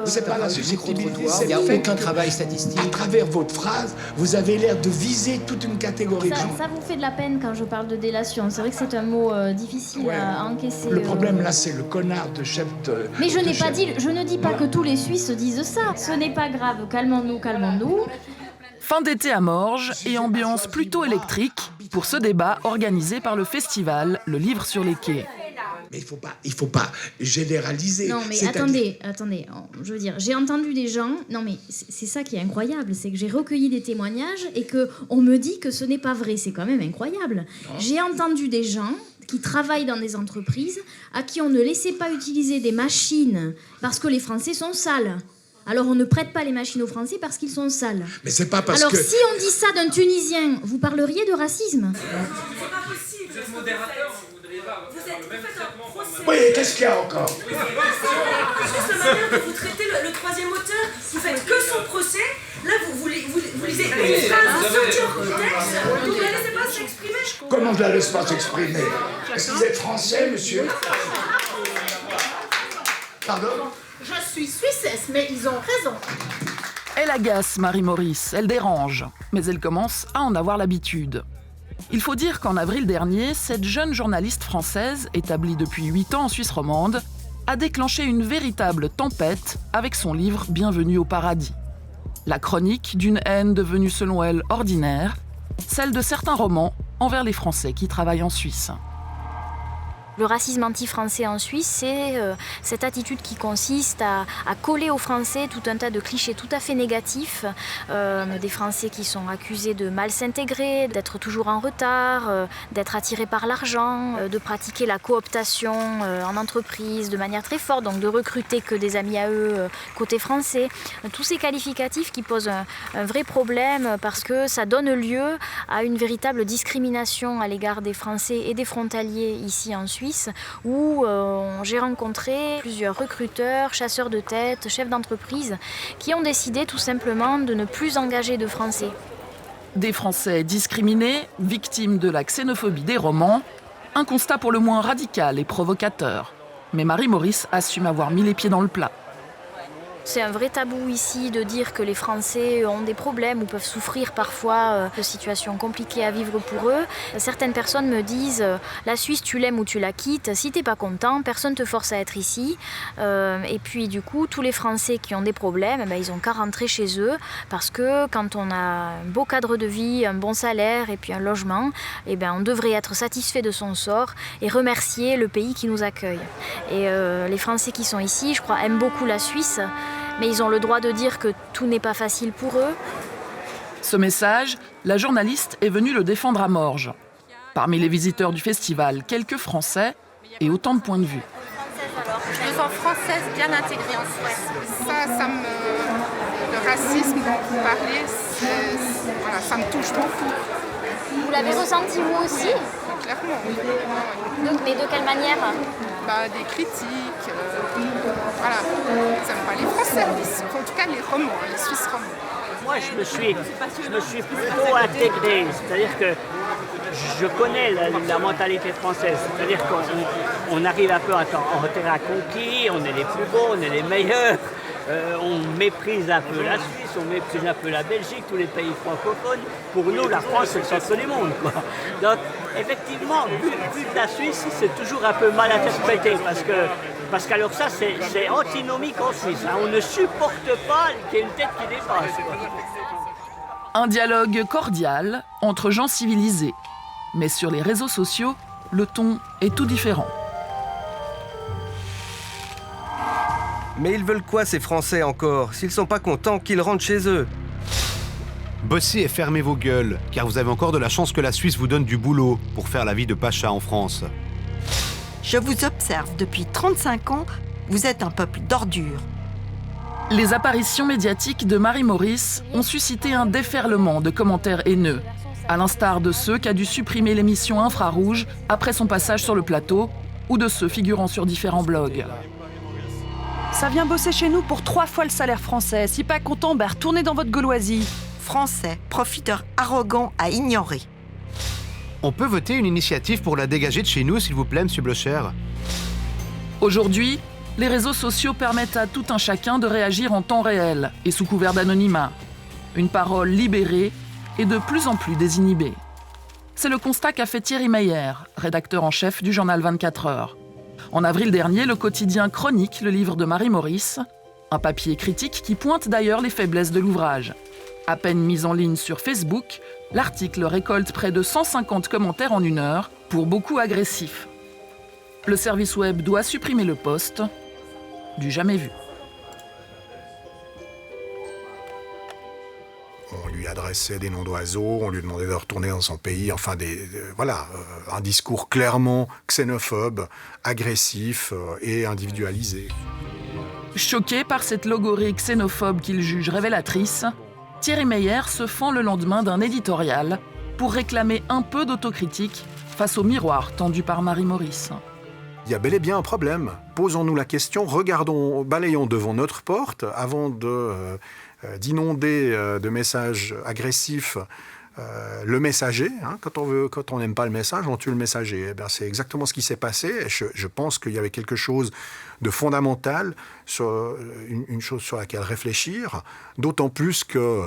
C'est pas la susceptibilité, c'est il n'y a le fait aucun que, travail statistique. à travers votre phrase, vous avez l'air de viser toute une catégorie de gens. Ça vous fait de la peine quand je parle de délation. C'est vrai que c'est un mot difficile à encaisser. Le problème là, c'est le connard de chef de... Mais je de n'ai pas chef. dit, je ne dis pas que tous les Suisses disent ça. Ce n'est pas grave, calmons-nous, calmons-nous. Fin d'été à Morges et ambiance plutôt électrique pour ce débat organisé par le festival Le Livre sur les quais. Mais il faut pas généraliser. Non, mais attendez. Je veux dire, j'ai entendu des gens... Non, mais c'est ça qui est incroyable, c'est que j'ai recueilli des témoignages et qu'on me dit que ce n'est pas vrai. C'est quand même incroyable. J'ai entendu des gens qui travaillent dans des entreprises à qui on ne laissait pas utiliser des machines parce que les Français sont sales. Alors on ne prête pas les machines aux Français parce qu'ils sont sales. Mais c'est pas parce Alors que... si on dit ça d'un Tunisien, vous parleriez de racisme? C'est pas possible. Vous êtes modérateur, vous voudriez pas. Vous faites un procès. Oui, qu'est-ce qu'il y a encore? Juste la manière dont vous traitez le troisième auteur, vous faites que son procès. Là, vous lisez une phrase sortie en contexte, vous ne la laissez pas s'exprimer. Comment je la laisse pas s'exprimer? Est-ce que vous êtes français, monsieur? Pardon? Je suis suissesse, mais ils ont raison. Elle agace Marie-Maurice, elle dérange, mais elle commence à en avoir l'habitude. Il faut dire qu'en avril dernier, cette jeune journaliste française, établie depuis 8 ans en Suisse romande, a déclenché une véritable tempête avec son livre « Bienvenue au paradis ». La chronique d'une haine devenue selon elle ordinaire, celle de certains romans envers les Français qui travaillent en Suisse. Le racisme anti-français en Suisse, c'est cette attitude qui consiste à coller aux Français tout un tas de clichés tout à fait négatifs. Des Français qui sont accusés de mal s'intégrer, d'être toujours en retard, d'être attirés par l'argent, de pratiquer la cooptation en entreprise de manière très forte, donc de recruter que des amis à eux côté français. Tous ces qualificatifs qui posent un vrai problème parce que ça donne lieu à une véritable discrimination à l'égard des Français et des frontaliers ici en Suisse, où j'ai rencontré plusieurs recruteurs, chasseurs de tête, chefs d'entreprise qui ont décidé tout simplement de ne plus engager de Français. Des Français discriminés, victimes de la xénophobie des romans, un constat pour le moins radical et provocateur. Mais Marie-Maurice assume avoir mis les pieds dans le plat. C'est un vrai tabou ici de dire que les Français ont des problèmes ou peuvent souffrir parfois de situations compliquées à vivre pour eux. Certaines personnes me disent « la Suisse, tu l'aimes ou tu la quittes. Si t'es pas content, personne te force à être ici. » Et puis du coup, tous les Français qui ont des problèmes, ils ont qu'à rentrer chez eux parce que quand on a un beau cadre de vie, un bon salaire et puis un logement, on devrait être satisfait de son sort et remercier le pays qui nous accueille. Et les Français qui sont ici, je crois, aiment beaucoup la Suisse. Mais ils ont le droit de dire que tout n'est pas facile pour eux. Ce message, la journaliste est venue le défendre à Morges. Parmi les visiteurs du festival, quelques Français et autant de points de vue. Je me sens française bien intégrée en Suisse. Le racisme dont vous parlez, ça me touche beaucoup. Vous l'avez ressenti vous aussi? Clairement, oui. Mais de quelle manière? Des critiques, voilà. Ils n'aiment pas les Français, en tout cas les romans, les Suisses romans. Moi, je me suis plutôt intégré, c'est-à-dire que je connais la mentalité française, c'est-à-dire qu'on arrive un peu en terrain conquis, on est les plus beaux, on est les meilleurs, on méprise un peu la Suisse, on méprise un peu la Belgique, tous les pays francophones. Pour nous, la France, c'est le centre du monde, quoi. Donc, effectivement, vu de la Suisse, c'est toujours un peu mal interprété, parce qu'alors ça, c'est antinomique en Suisse. Hein. On ne supporte pas qu'il y ait une tête qui dépasse, quoi. Un dialogue cordial entre gens civilisés. Mais sur les réseaux sociaux, le ton est tout différent. Mais ils veulent quoi, ces Français, encore? S'ils sont pas contents, qu'ils rentrent chez eux. Bossez et fermez vos gueules, car vous avez encore de la chance que la Suisse vous donne du boulot pour faire la vie de Pacha en France. Je vous observe depuis 35 ans, vous êtes un peuple d'ordures. Les apparitions médiatiques de Marie-Maurice ont suscité un déferlement de commentaires haineux, à l'instar de ceux qu'a dû supprimer l'émission Infrarouge après son passage sur le plateau, ou de ceux figurant sur différents blogs. Ça vient bosser chez nous pour 3 fois le salaire français. Si pas content, retournez dans votre gauloisie. Français, profiteurs arrogants à ignorer. On peut voter une initiative pour la dégager de chez nous, s'il vous plaît, M. Blocher? Aujourd'hui, les réseaux sociaux permettent à tout un chacun de réagir en temps réel et sous couvert d'anonymat. Une parole libérée et de plus en plus désinhibée. C'est le constat qu'a fait Thierry Meyer, rédacteur en chef du journal 24 heures. En avril dernier, le quotidien chronique le livre de Marie Maurice, un papier critique qui pointe d'ailleurs les faiblesses de l'ouvrage. À peine mis en ligne sur Facebook, l'article récolte près de 150 commentaires en 1 heure, pour beaucoup agressifs. Le service web doit supprimer le post, du jamais vu. On lui adressait des noms d'oiseaux, on lui demandait de retourner dans son pays, enfin un discours clairement xénophobe, agressif et individualisé. Choqué par cette logorie xénophobe qu'il juge révélatrice, Thierry Meyer se fend le lendemain d'un éditorial pour réclamer un peu d'autocritique face au miroir tendu par Marie Maurice. Il y a bel et bien un problème. Posons-nous la question, balayons devant notre porte avant d'inonder de messages agressifs le messager. Quand on n'aime pas le message, on tue le messager. C'est exactement ce qui s'est passé. Et je pense qu'il y avait quelque chose de fondamental, une chose sur laquelle réfléchir, d'autant plus que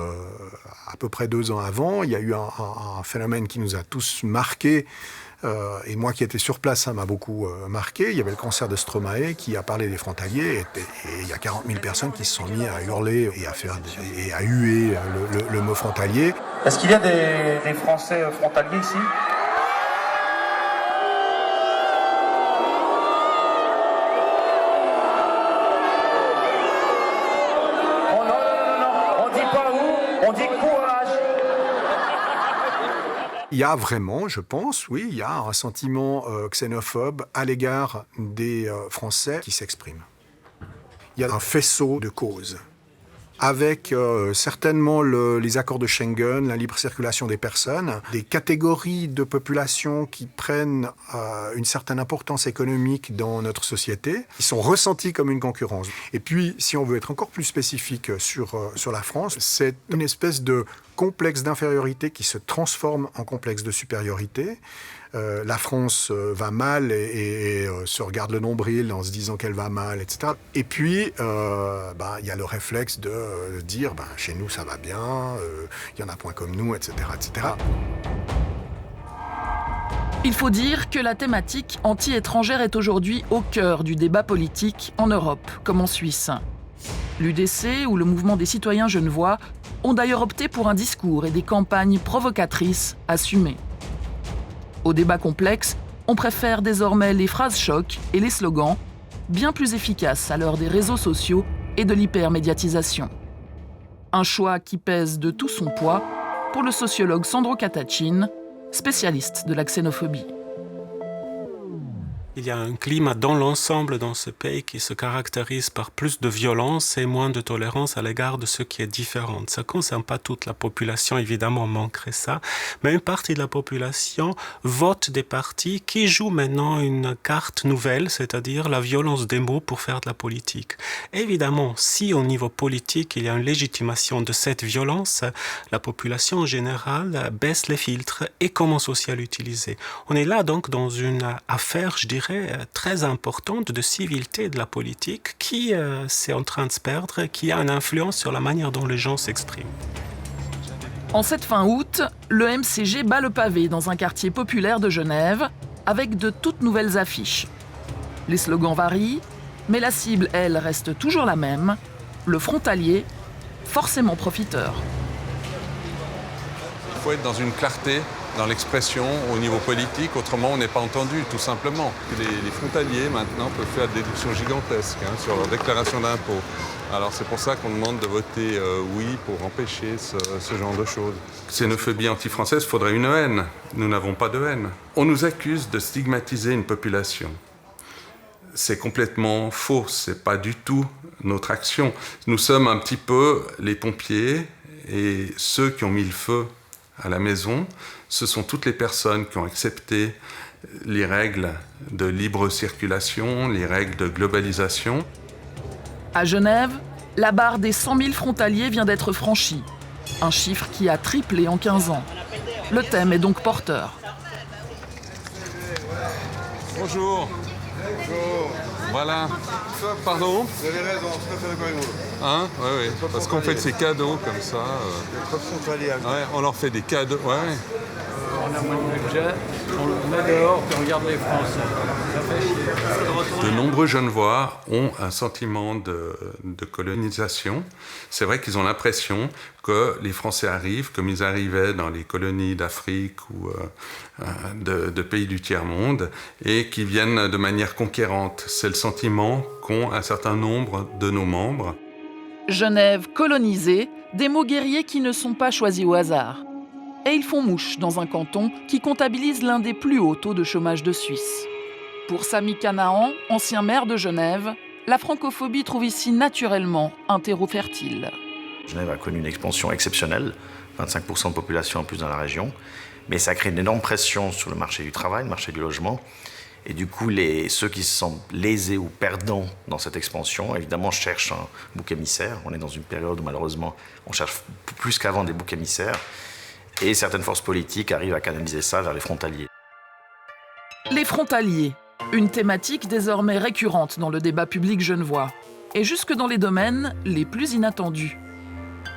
à peu près 2 ans avant, il y a eu un phénomène qui nous a tous marqués. Et moi qui étais sur place, ça m'a beaucoup marqué. Il y avait le concert de Stromae qui a parlé des frontaliers et il y a 40 000 personnes qui se sont mis à hurler et à huer le mot frontalier. Est-ce qu'il y a des Français frontaliers ici ? Oh non, on dit pas où, on dit courage. Il y a vraiment, je pense, oui, il y a un sentiment xénophobe à l'égard des Français qui s'expriment. Il y a un faisceau de causes, avec certainement les accords de Schengen, la libre circulation des personnes, des catégories de population qui prennent une certaine importance économique dans notre société, qui sont ressenties comme une concurrence. Et puis, si on veut être encore plus spécifique sur la France, c'est une espèce de complexe d'infériorité qui se transforme en complexe de supériorité. La France va mal et se regarde le nombril en se disant qu'elle va mal, etc. Et puis, il y a le réflexe de dire chez nous ça va bien, il y en a point comme nous, etc., etc. Il faut dire que la thématique anti-étrangère est aujourd'hui au cœur du débat politique en Europe, comme en Suisse. L'UDC ou le mouvement des citoyens genevois ont d'ailleurs opté pour un discours et des campagnes provocatrices assumées. Au débat complexe, on préfère désormais les phrases chocs et les slogans, bien plus efficaces à l'heure des réseaux sociaux et de l'hypermédiatisation. Un choix qui pèse de tout son poids pour le sociologue Sandro Catachin, spécialiste de la xénophobie. Il y a un climat dans l'ensemble dans ce pays qui se caractérise par plus de violence et moins de tolérance à l'égard de ce qui est différent. Ça ne concerne pas toute la population, évidemment, on manquerait ça, mais une partie de la population vote des partis qui jouent maintenant une carte nouvelle, c'est-à-dire la violence des mots pour faire de la politique. Évidemment, si au niveau politique, il y a une légitimation de cette violence, la population en général baisse les filtres et commence aussi à l'utiliser. On est là donc dans une affaire, je dirais, très importante de civilité de la politique qui c'est en train de se perdre, qui a une influence sur la manière dont les gens s'expriment. En cette fin août, le MCG bat le pavé dans un quartier populaire de Genève avec de toutes nouvelles affiches. Les slogans varient, mais la cible, elle, reste toujours la même, le frontalier, forcément profiteur. Il faut être dans une clarté dans l'expression au niveau politique, autrement on n'est pas entendu, tout simplement. Les frontaliers maintenant peuvent faire des déductions gigantesques sur leur déclaration d'impôt. Alors c'est pour ça qu'on demande de voter oui pour empêcher ce genre de choses. Xénophobie anti-française, il faudrait une haine. Nous n'avons pas de haine. On nous accuse de stigmatiser une population. C'est complètement faux, c'est pas du tout notre action. Nous sommes un petit peu les pompiers et ceux qui ont mis le feu à la maison, ce sont toutes les personnes qui ont accepté les règles de libre circulation, les règles de globalisation. À Genève, la barre des 100 000 frontaliers vient d'être franchie. Un chiffre qui a triplé en 15 ans. Le thème est donc porteur. Bonjour. Bonjour. Voilà. Pardon? Vous avez raison, tout à fait d'accord avec vous. Hein? Oui. Parce qu'on fait ces cadeaux comme ça. Ouais, on leur fait des cadeaux. Ouais. On a moins de budget, on est dehors, puis on regarde les Français. Ça fait chier. De nombreux Genevois ont un sentiment de colonisation. C'est vrai qu'ils ont l'impression que les Français arrivent comme ils arrivaient dans les colonies d'Afrique ou de pays du tiers-monde et qu'ils viennent de manière conquérante. C'est le sentiment qu'ont un certain nombre de nos membres. Genève colonisée, des mots guerriers qui ne sont pas choisis au hasard. Et ils font mouche dans un canton qui comptabilise l'un des plus hauts taux de chômage de Suisse. Pour Sami Canaan, ancien maire de Genève, la francophobie trouve ici naturellement un terreau fertile. Genève a connu une expansion exceptionnelle, 25% de population en plus dans la région, mais ça crée une énorme pression sur le marché du travail, le marché du logement. Et du coup, ceux qui se sentent lésés ou perdants dans cette expansion, évidemment, cherchent un bouc émissaire. On est dans une période où malheureusement, on cherche plus qu'avant des boucs émissaires. Et certaines forces politiques arrivent à canaliser ça vers les frontaliers. Les frontaliers, une thématique désormais récurrente dans le débat public genevois, et jusque dans les domaines les plus inattendus.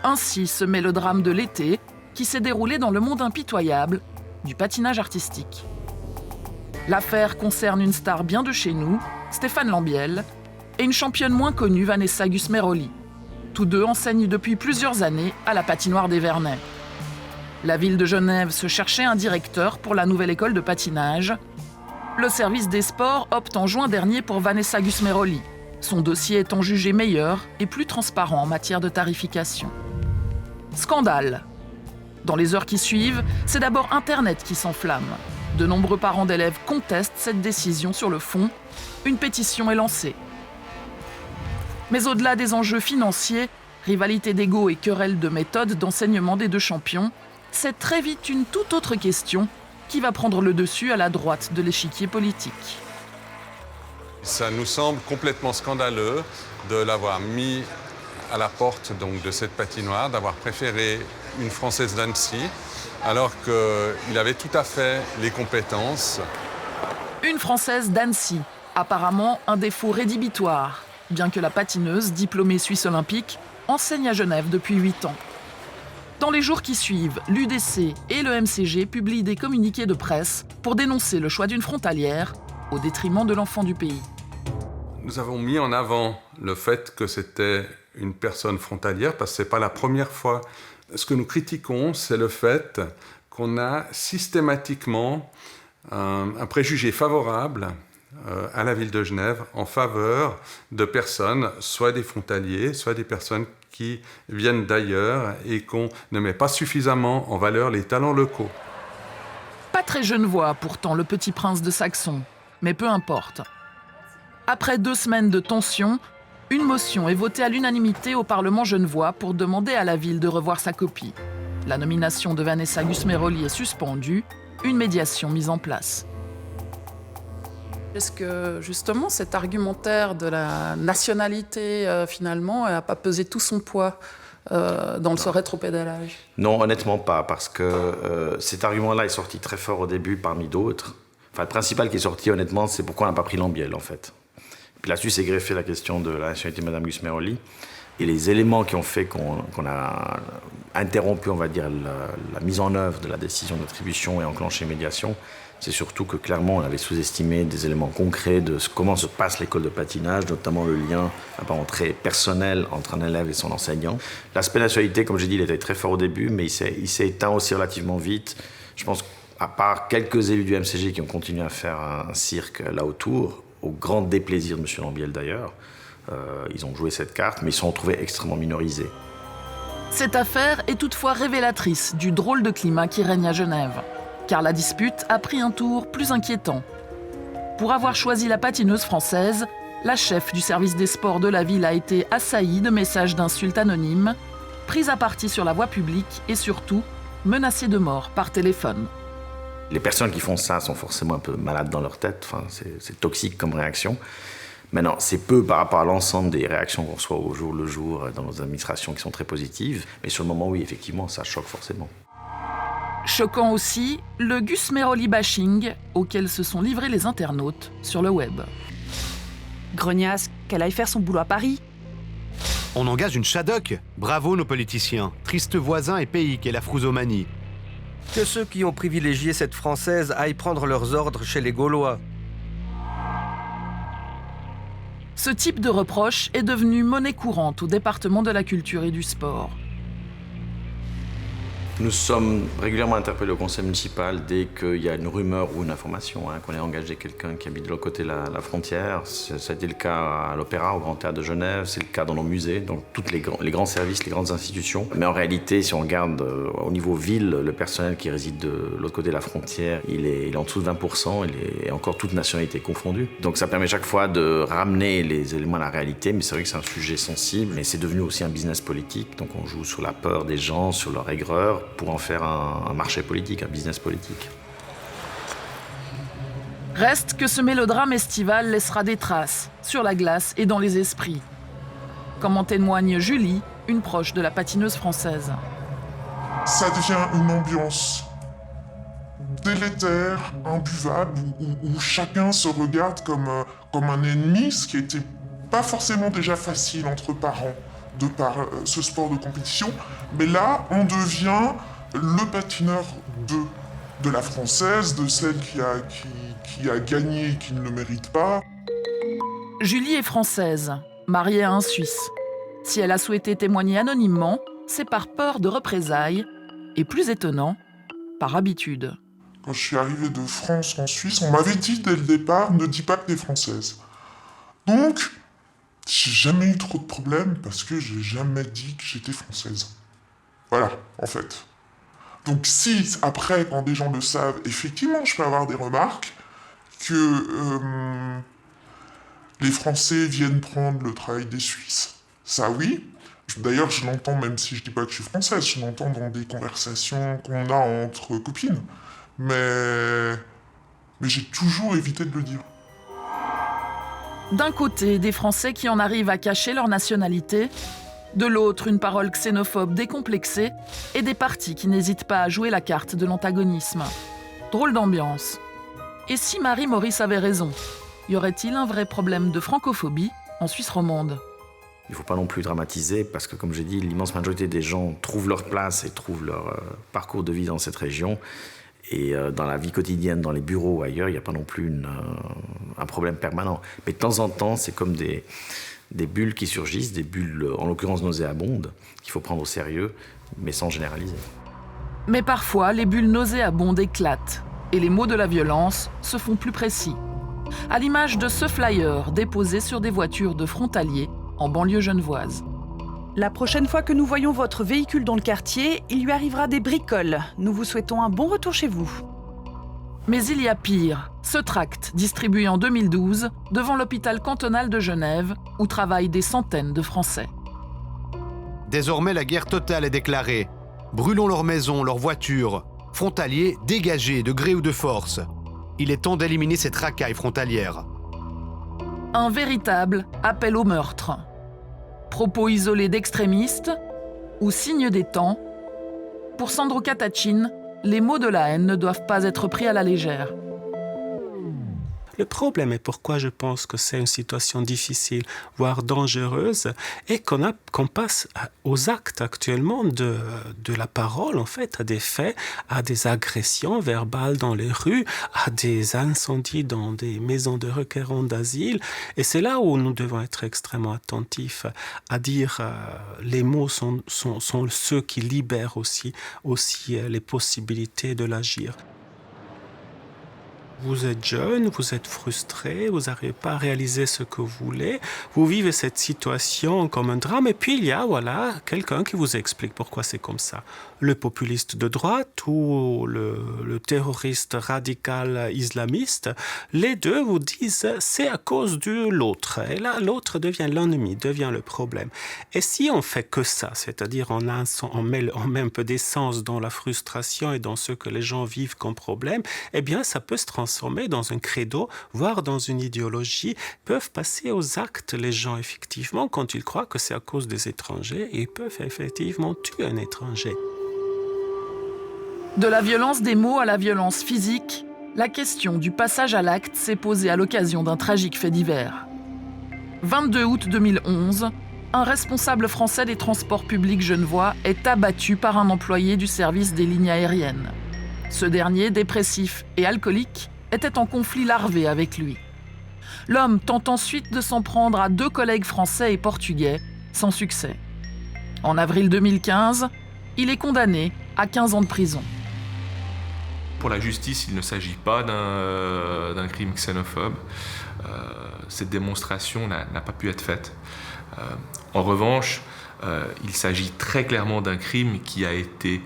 Ainsi se met le drame de l'été, qui s'est déroulé dans le monde impitoyable du patinage artistique. L'affaire concerne une star bien de chez nous, Stéphane Lambiel, et une championne moins connue, Vanessa Gusmeroli. Tous deux enseignent depuis plusieurs années à la patinoire des Vernets. La ville de Genève se cherchait un directeur pour la nouvelle école de patinage. Le service des sports opte en juin dernier pour Vanessa Gusmeroli, son dossier étant jugé meilleur et plus transparent en matière de tarification. Scandale. Dans les heures qui suivent, c'est d'abord Internet qui s'enflamme. De nombreux parents d'élèves contestent cette décision sur le fond. Une pétition est lancée. Mais au-delà des enjeux financiers, rivalité d'ego et querelle de méthode d'enseignement des deux champions, c'est très vite une toute autre question qui va prendre le dessus à la droite de l'échiquier politique. Ça nous semble complètement scandaleux de l'avoir mis à la porte donc, de cette patinoire, d'avoir préféré une Française d'Annecy, alors qu'il avait tout à fait les compétences. Une Française d'Annecy, apparemment un défaut rédhibitoire, bien que la patineuse, diplômée suisse olympique, enseigne à Genève depuis 8 ans. Dans les jours qui suivent, l'UDC et le MCG publient des communiqués de presse pour dénoncer le choix d'une frontalière au détriment de l'enfant du pays. Nous avons mis en avant le fait que c'était une personne frontalière parce que ce n'est pas la première fois. Ce que nous critiquons, c'est le fait qu'on a systématiquement un préjugé favorable à la ville de Genève en faveur de personnes, soit des frontaliers, soit des personnes qui viennent d'ailleurs et qu'on ne met pas suffisamment en valeur les talents locaux. Pas très genevois pourtant, le petit prince de Saxon, mais peu importe. Après 2 semaines de tension, une motion est votée à l'unanimité au Parlement genevois pour demander à la ville de revoir sa copie. La nomination de Vanessa Gusmeroli est suspendue, une médiation mise en place. Est-ce que justement cet argumentaire de la nationalité finalement n'a pas pesé tout son poids dans ce rétropédalage? Non, honnêtement pas, parce que cet argument-là est sorti très fort au début parmi d'autres. Enfin, le principal qui est sorti honnêtement, c'est pourquoi on n'a pas pris Lambiel en fait. Puis là-dessus s'est greffé la question de la nationalité de Mme Gusmeroli. Et les éléments qui ont fait qu'on a interrompu, on va dire, la mise en œuvre de la décision d'attribution et enclenché médiation, c'est surtout que clairement on avait sous-estimé des éléments concrets de comment se passe l'école de patinage, notamment le lien apparemment très personnel entre un élève et son enseignant. L'aspect nationalité, comme j'ai dit, il était très fort au début, mais il s'est éteint aussi relativement vite. Je pense qu'à part quelques élus du MCG qui ont continué à faire un cirque là autour, au grand déplaisir de M. Lambiel d'ailleurs, ils ont joué cette carte, mais ils se sont retrouvés extrêmement minorisés. Cette affaire est toutefois révélatrice du drôle de climat qui règne à Genève, car la dispute a pris un tour plus inquiétant. Pour avoir choisi la patineuse française, la chef du service des sports de la ville a été assaillie de messages d'insultes anonymes, prise à partie sur la voie publique et surtout menacée de mort par téléphone. Les personnes qui font ça sont forcément un peu malades dans leur tête, enfin, c'est toxique comme réaction. Maintenant, c'est peu par rapport à l'ensemble des réactions qu'on reçoit au jour le jour dans nos administrations qui sont très positives. Mais sur le moment, oui, effectivement, ça choque forcément. Choquant aussi, le Gus Meroli bashing auquel se sont livrés les internautes sur le web. Grognasse, qu'elle aille faire son boulot à Paris. On engage une Shadok. Bravo nos politiciens. Triste voisin et pays qu'est la frouzomanie. Que ceux qui ont privilégié cette Française aillent prendre leurs ordres chez les Gaulois. Ce type de reproche est devenu monnaie courante au département de la culture et du sport. Nous sommes régulièrement interpellés au conseil municipal dès qu'il y a une rumeur ou une information, qu'on ait engagé quelqu'un qui habite de l'autre côté de la frontière. Ça a été le cas à l'Opéra, au Grand Théâtre de Genève, c'est le cas dans nos musées, donc tous les grands services, les grandes institutions. Mais en réalité, si on regarde au niveau ville, le personnel qui réside de l'autre côté de la frontière, il est en dessous de 20%, et encore toute nationalité confondue. Donc ça permet chaque fois de ramener les éléments à la réalité, mais c'est vrai que c'est un sujet sensible, mais c'est devenu aussi un business politique, donc on joue sur la peur des gens, sur leur aigreur, pour en faire un marché politique, un business politique. Reste que ce mélodrame estival laissera des traces sur la glace et dans les esprits. Comme en témoigne Julie, une proche de la patineuse française. Ça devient une ambiance délétère, imbuvable, où chacun se regarde comme un ennemi, ce qui n'était pas forcément déjà facile entre parents de par ce sport de compétition. Mais là, on devient le patineur de la Française, de celle qui a gagné et qui ne le mérite pas. Julie est française, mariée à un Suisse. Si elle a souhaité témoigner anonymement, c'est par peur de représailles et, plus étonnant, par habitude. Quand je suis arrivé de France en Suisse, on m'avait dit dès le départ, ne dis pas que t'es française. Donc, j'ai jamais eu trop de problèmes parce que j'ai jamais dit que j'étais française. Voilà, en fait. Donc si, après, quand des gens le savent, effectivement, je peux avoir des remarques que les Français viennent prendre le travail des Suisses. Ça, oui. D'ailleurs, je l'entends, même si je dis pas que je suis française, je l'entends dans des conversations qu'on a entre copines. Mais j'ai toujours évité de le dire. D'un côté, des Français qui en arrivent à cacher leur nationalité, de l'autre, une parole xénophobe décomplexée, et des partis qui n'hésitent pas à jouer la carte de l'antagonisme. Drôle d'ambiance. Et si Marie-Maurice avait raison, y aurait-il un vrai problème de francophobie en Suisse romande ? Il ne faut pas non plus dramatiser, parce que comme j'ai dit, l'immense majorité des gens trouvent leur place et trouvent leur parcours de vie dans cette région. Et dans la vie quotidienne, dans les bureaux ou ailleurs, il n'y a pas non plus un problème permanent. Mais de temps en temps, c'est comme des bulles qui surgissent, des bulles, en l'occurrence nauséabondes, qu'il faut prendre au sérieux, mais sans généraliser. Mais parfois, les bulles nauséabondes éclatent, et les mots de la violence se font plus précis. À l'image de ce flyer déposé sur des voitures de frontaliers en banlieue genevoise. La prochaine fois que nous voyons votre véhicule dans le quartier, il lui arrivera des bricoles. Nous vous souhaitons un bon retour chez vous. Mais il y a pire. Ce tract, distribué en 2012, devant l'hôpital cantonal de Genève, où travaillent des centaines de Français. Désormais, la guerre totale est déclarée. Brûlons leurs maisons, leurs voitures. Frontaliers, dégagez, de gré ou de force. Il est temps d'éliminer cette racaille frontalière. Un véritable appel au meurtre. Propos isolés d'extrémistes ou signe des temps. Pour Sandro Catachin, les mots de la haine ne doivent pas être pris à la légère. Le problème, et pourquoi je pense que c'est une situation difficile, voire dangereuse, est qu'on passe aux actes actuellement de la parole, en fait, à des faits, à des agressions verbales dans les rues, à des incendies dans des maisons de requérants d'asile. Et c'est là où nous devons être extrêmement attentifs à dire les mots sont ceux qui libèrent aussi les possibilités de l'agir. Vous êtes jeune, vous êtes frustré, vous n'arrivez pas à réaliser ce que vous voulez, vous vivez cette situation comme un drame, et puis il y a quelqu'un qui vous explique pourquoi c'est comme ça. Le populiste de droite ou le terroriste radical islamiste, les deux vous disent c'est à cause de l'autre. Et là, l'autre devient l'ennemi, devient le problème. Et si on fait que ça, c'est-à-dire on met un peu d'essence dans la frustration et dans ce que les gens vivent comme problème, eh bien ça peut se transformer transformer dans un credo, voire dans une idéologie, peuvent passer aux actes, les gens, effectivement, quand ils croient que c'est à cause des étrangers, et ils peuvent effectivement tuer un étranger. De la violence des mots à la violence physique, la question du passage à l'acte s'est posée à l'occasion d'un tragique fait divers. 22 août 2011, un responsable français des transports publics genevois est abattu par un employé du service des lignes aériennes. Ce dernier, dépressif et alcoolique, était en conflit larvé avec lui. L'homme tente ensuite de s'en prendre à 2 collègues français et portugais, sans succès. En avril 2015, il est condamné à 15 ans de prison. Pour la justice, il ne s'agit pas d'un crime xénophobe. Cette démonstration n'a pas pu être faite. En revanche, il s'agit très clairement d'un crime qui a été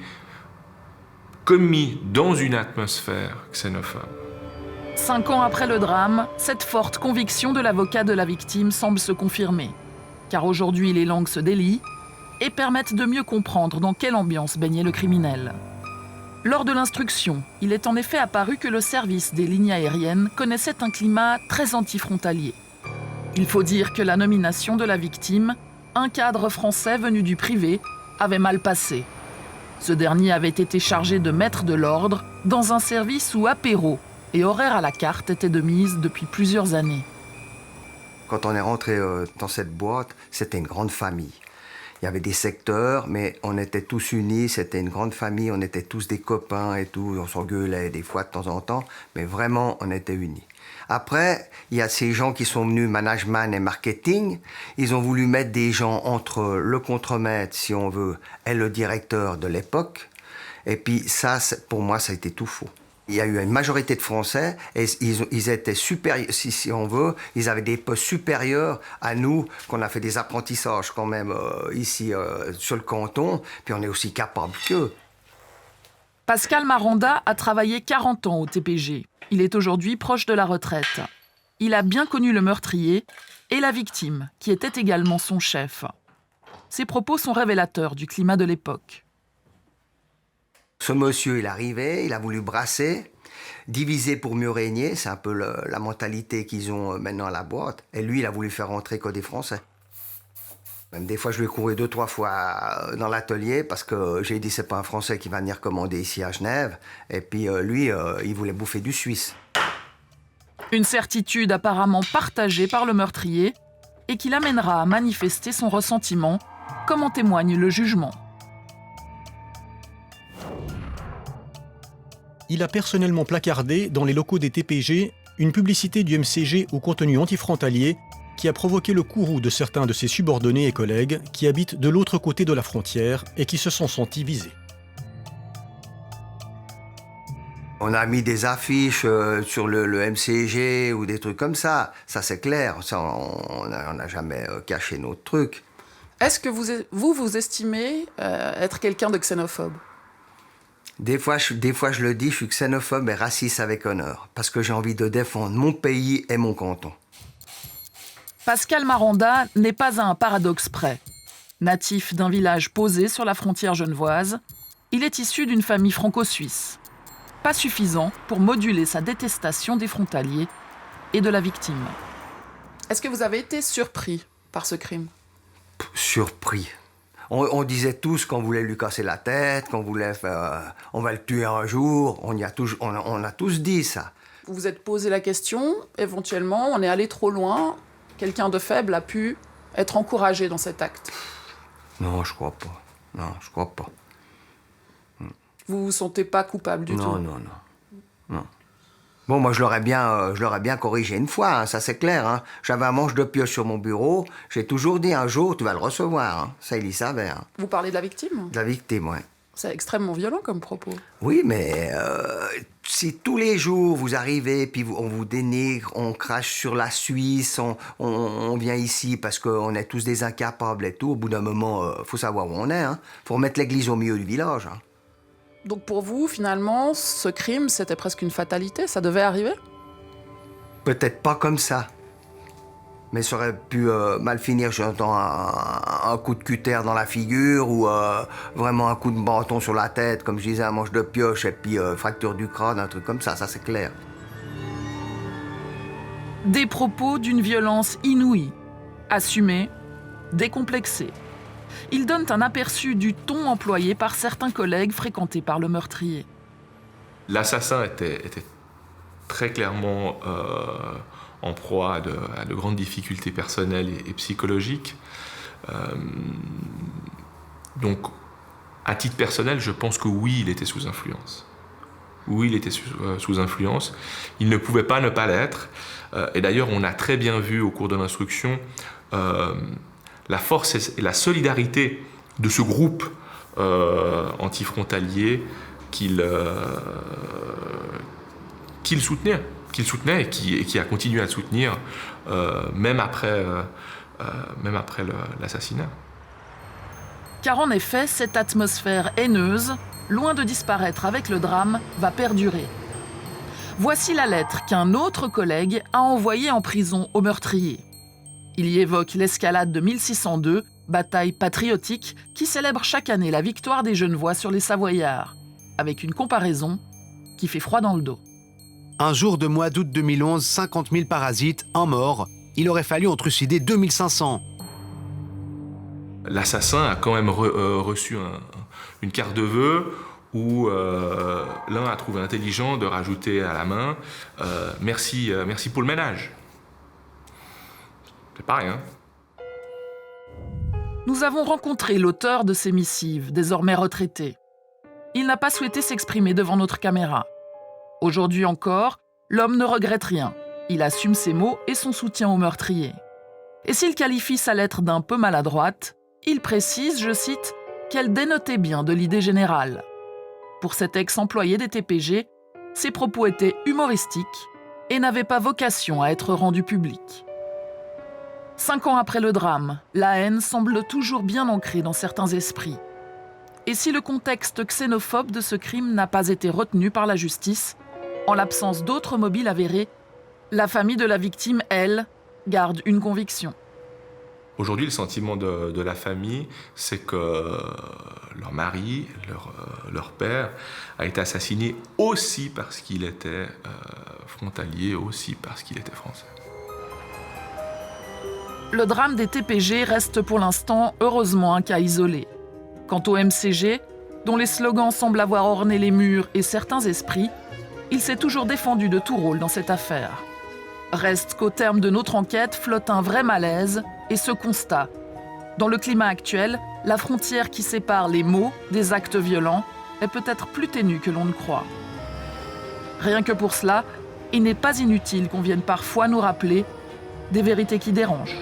commis dans une atmosphère xénophobe. 5 ans après le drame, cette forte conviction de l'avocat de la victime semble se confirmer. Car aujourd'hui, les langues se délient et permettent de mieux comprendre dans quelle ambiance baignait le criminel. Lors de l'instruction, il est en effet apparu que le service des lignes aériennes connaissait un climat très antifrontalier. Il faut dire que la nomination de la victime, un cadre français venu du privé, avait mal passé. Ce dernier avait été chargé de mettre de l'ordre dans un service où apéro et horaires à la carte étaient de mise depuis plusieurs années. Quand on est rentré dans cette boîte, c'était une grande famille. Il y avait des secteurs, mais on était tous unis, c'était une grande famille, on était tous des copains et tout, on s'engueulait des fois de temps en temps, mais vraiment, on était unis. Après, il y a ces gens qui sont venus management et marketing, ils ont voulu mettre des gens entre le contremaître, si on veut, et le directeur de l'époque, et puis ça, pour moi, ça a été tout faux. Il y a eu une majorité de Français et ils étaient supérieurs, si on veut, ils avaient des postes supérieurs à nous, qu'on a fait des apprentissages quand même ici sur le canton, puis on est aussi capable qu'eux. Pascal Maranda a travaillé 40 ans au TPG. Il est aujourd'hui proche de la retraite. Il a bien connu le meurtrier et la victime, qui était également son chef. Ses propos sont révélateurs du climat de l'époque. Ce monsieur, il arrivait, il a voulu brasser, diviser pour mieux régner, c'est un peu la mentalité qu'ils ont maintenant à la boîte. Et lui, il a voulu faire rentrer que des Français. Même des fois, je lui ai couru 2-3 fois dans l'atelier parce que j'ai dit, c'est pas un Français qui va venir commander ici à Genève. Et puis lui, il voulait bouffer du Suisse. Une certitude apparemment partagée par le meurtrier et qui l'amènera à manifester son ressentiment, comme en témoigne le jugement. Il a personnellement placardé dans les locaux des TPG une publicité du MCG au contenu antifrontalier qui a provoqué le courroux de certains de ses subordonnés et collègues qui habitent de l'autre côté de la frontière et qui se sont sentis visés. On a mis des affiches sur le MCG ou des trucs comme ça c'est clair, ça, on n'a jamais caché notre truc. Est-ce que vous estimez être quelqu'un de xénophobe ? Des fois, je le dis, je suis xénophobe et raciste avec honneur, parce que j'ai envie de défendre mon pays et mon canton. Pascal Maranda n'est pas à un paradoxe près. Natif d'un village posé sur la frontière genevoise, il est issu d'une famille franco-suisse. Pas suffisant pour moduler sa détestation des frontaliers et de la victime. Est-ce que vous avez été surpris par ce crime ? Surpris. On disait tous qu'on voulait lui casser la tête, qu'on voulait on va le tuer un jour. On a tous dit ça. Vous vous êtes posé la question, éventuellement, on est allé trop loin. Quelqu'un de faible a pu être encouragé dans cet acte. Non, je crois pas. Non, je crois pas. Vous vous sentez pas coupable du tout ? Non. Bon, moi, je l'aurais bien corrigé une fois, hein, ça c'est clair. Hein. J'avais un manche de pioche sur mon bureau. J'ai toujours dit, un jour, tu vas le recevoir. Hein. Ça, il y savait. Hein. Vous parlez de la victime ? De la victime, oui. C'est extrêmement violent comme propos. Oui, mais si tous les jours vous arrivez, puis on vous dénigre, on crache sur la Suisse, on vient ici parce qu'on est tous des incapables et tout, au bout d'un moment, faut savoir où on est. Hein. Faut remettre l'église au milieu du village. Hein. Donc pour vous, finalement, ce crime, c'était presque une fatalité, ça devait arriver ? Peut-être pas comme ça. Mais ça aurait pu mal finir, j'entends un coup de cutter dans la figure ou vraiment un coup de bâton sur la tête, comme je disais, un manche de pioche et puis fracture du crâne, un truc comme ça c'est clair. Des propos d'une violence inouïe, assumée, décomplexée. Ils donnent un aperçu du ton employé par certains collègues fréquentés par le meurtrier. L'assassin était très clairement en proie à de grandes difficultés personnelles et psychologiques. Donc, à titre personnel, je pense que oui, il était sous influence. Oui, il était sous influence. Il ne pouvait pas ne pas l'être. Et d'ailleurs, on a très bien vu au cours de l'instruction la force et la solidarité de ce groupe antifrontalier qu'il soutenait et qui a continué à soutenir même après l'assassinat. Car en effet, cette atmosphère haineuse, loin de disparaître avec le drame, va perdurer. Voici la lettre qu'un autre collègue a envoyée en prison au meurtrier. Il y évoque l'escalade de 1602, bataille patriotique qui célèbre chaque année la victoire des Genevois sur les Savoyards, avec une comparaison qui fait froid dans le dos. Un jour de mois d'août 2011, 50 000 parasites, un mort. Il aurait fallu en trucider 2500. L'assassin a quand même reçu une carte de vœux où l'un a trouvé intelligent de rajouter à la main merci pour le ménage. C'est pas rien. Nous avons rencontré l'auteur de ces missives, désormais retraité. Il n'a pas souhaité s'exprimer devant notre caméra. Aujourd'hui encore, l'homme ne regrette rien. Il assume ses mots et son soutien au meurtrier. Et s'il qualifie sa lettre d'un peu maladroite, il précise, je cite, qu'elle dénotait bien de l'idée générale. Pour cet ex-employé des TPG, ses propos étaient humoristiques et n'avaient pas vocation à être rendus publics. 5 ans après le drame, la haine semble toujours bien ancrée dans certains esprits. Et si le contexte xénophobe de ce crime n'a pas été retenu par la justice, en l'absence d'autres mobiles avérés, la famille de la victime, elle, garde une conviction. Aujourd'hui, le sentiment de la famille, c'est que leur mari, leur père, a été assassiné aussi parce qu'il était frontalier, aussi parce qu'il était français. Le drame des TPG reste pour l'instant, heureusement, un cas isolé. Quant au MCG, dont les slogans semblent avoir orné les murs et certains esprits, il s'est toujours défendu de tout rôle dans cette affaire. Reste qu'au terme de notre enquête flotte un vrai malaise et ce constat. Dans le climat actuel, la frontière qui sépare les mots des actes violents est peut-être plus ténue que l'on ne croit. Rien que pour cela, il n'est pas inutile qu'on vienne parfois nous rappeler des vérités qui dérangent.